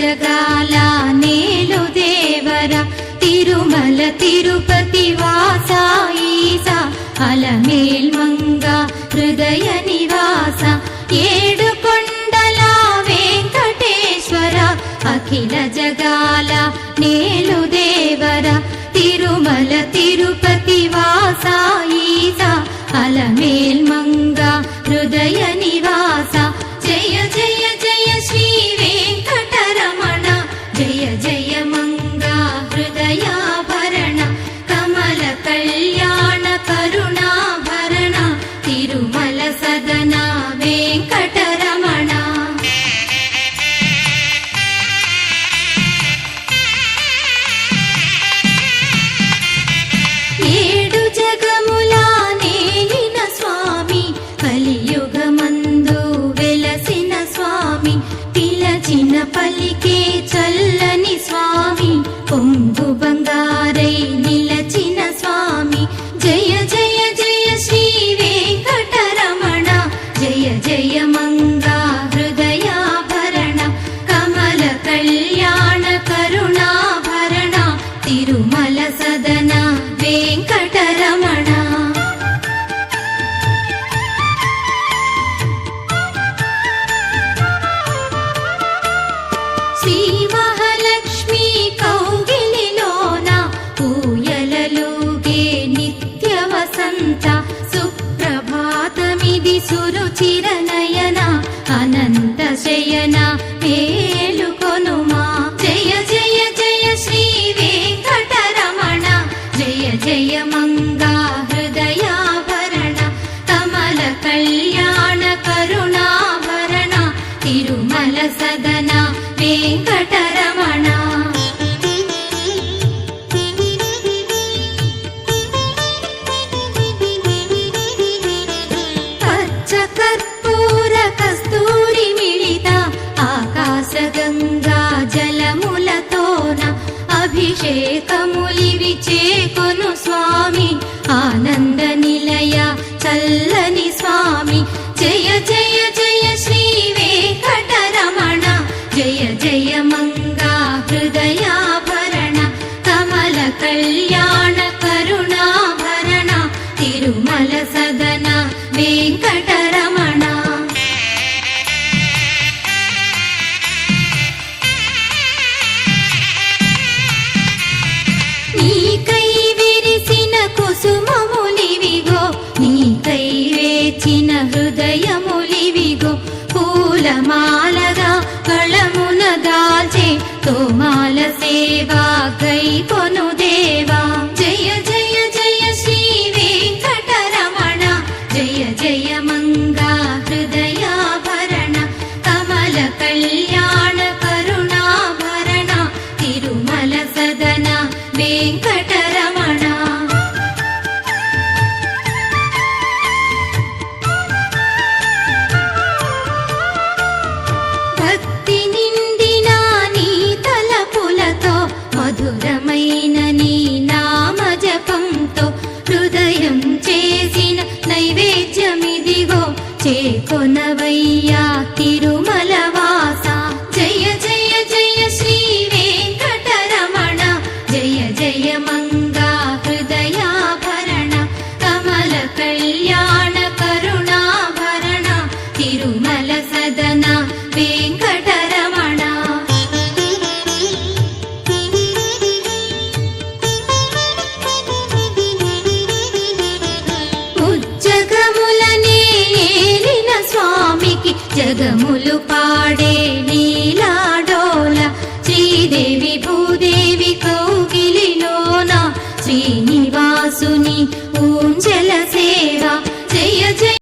జగాల నేలు దేవర తిరుమల తిరుపతి వాస ఈసా అలమేల్ మంగ హృదయ నివాస ఏడు కొండల వెంకటేశ్వర అఖిల జగాల నేలు దేవర తిరుమల తిరుపతి వాస ఈసా అలమేల్ మంగ హృదయ నివాస జయ జయ జయ శ్రీ వెంకటరమణ జయ జయ మంగ హృదయాభరణ కమల కళ్యాణ కరుణాభరణ తిరుమల సదన వెంకటరమణ ఏడు జగముల నేలిన స్వామి కలియుగమందు వెలసిన స్వామి పిలచిన పలికే చల్లని స్వామి పొంగు బంగారై నిలచిన స్వామి జయ జయ జయ శ్రీ వెంకటరమణ జయ జయ మంగా హృదయాభరణ కమల కళ్యాణ కరుణాభరణ తిరుమల సదన వెంకటరమణ శ్రీ మహాలక్ష్మి కౌగిలిలోన ఊయలలుగే నిత్య వసంత సుప్రభాతమిది సురుచిరనయన అనంత శయన మేలుకొనుమా జయ జయ జయ శ్రీ వెంకటరమణ జయ జయ మంగా హృదయాభరణ కమల కళ్యాణ కరుణాభరణ తిరుమల సదన వెంకటరమణ పచ్చ కర్పూర కస్తూరి మిళిత ఆకాశ గంగా జలములతోన అభిషేకములివి చేకొను స్వామి ఆనంద నిలయ చల్లని స్వామి జయ జయ జయ శ్రీ వెంకటరమణ జయ జయ మంగా హృదయాభరణ కమల కళ్యాణ కరుణాభరణ తిరుమల సదన వెంకటరమణ నీకై విరిసిన కుసుమములివిగో నీకై వేచిన హృదయములివిగో పూలమాలగా కళమున దాల్చే తోమాల సేవా గై కొను దేవా జయ జయ జయ శ్రీ వెంకటరమణ జయ జయ మంగా హృదయాభరణ కమల కళ్యాణ కరుణాభరణ తిరుమల సదన వెంకటరమణ భక్తి నిండిన నీ తలపులతో మధురమైన నీ నామ జపంతో హృదయం చేసిన నైవేద్యమిదిగో చేకొనవయ్యా తిరుమల వాస జయ జయ జయ శ్రీ వెంకటరమణ జయ జయ మంగా హృదయాభరణ కమల కళ్యాణ కరుణాభరణ తిరుమల సదన వెంకటరమణ ముజ్జగములనే ఏలిన స్వామికి జగములు పాడే లీలాడోల శ్రీదేవి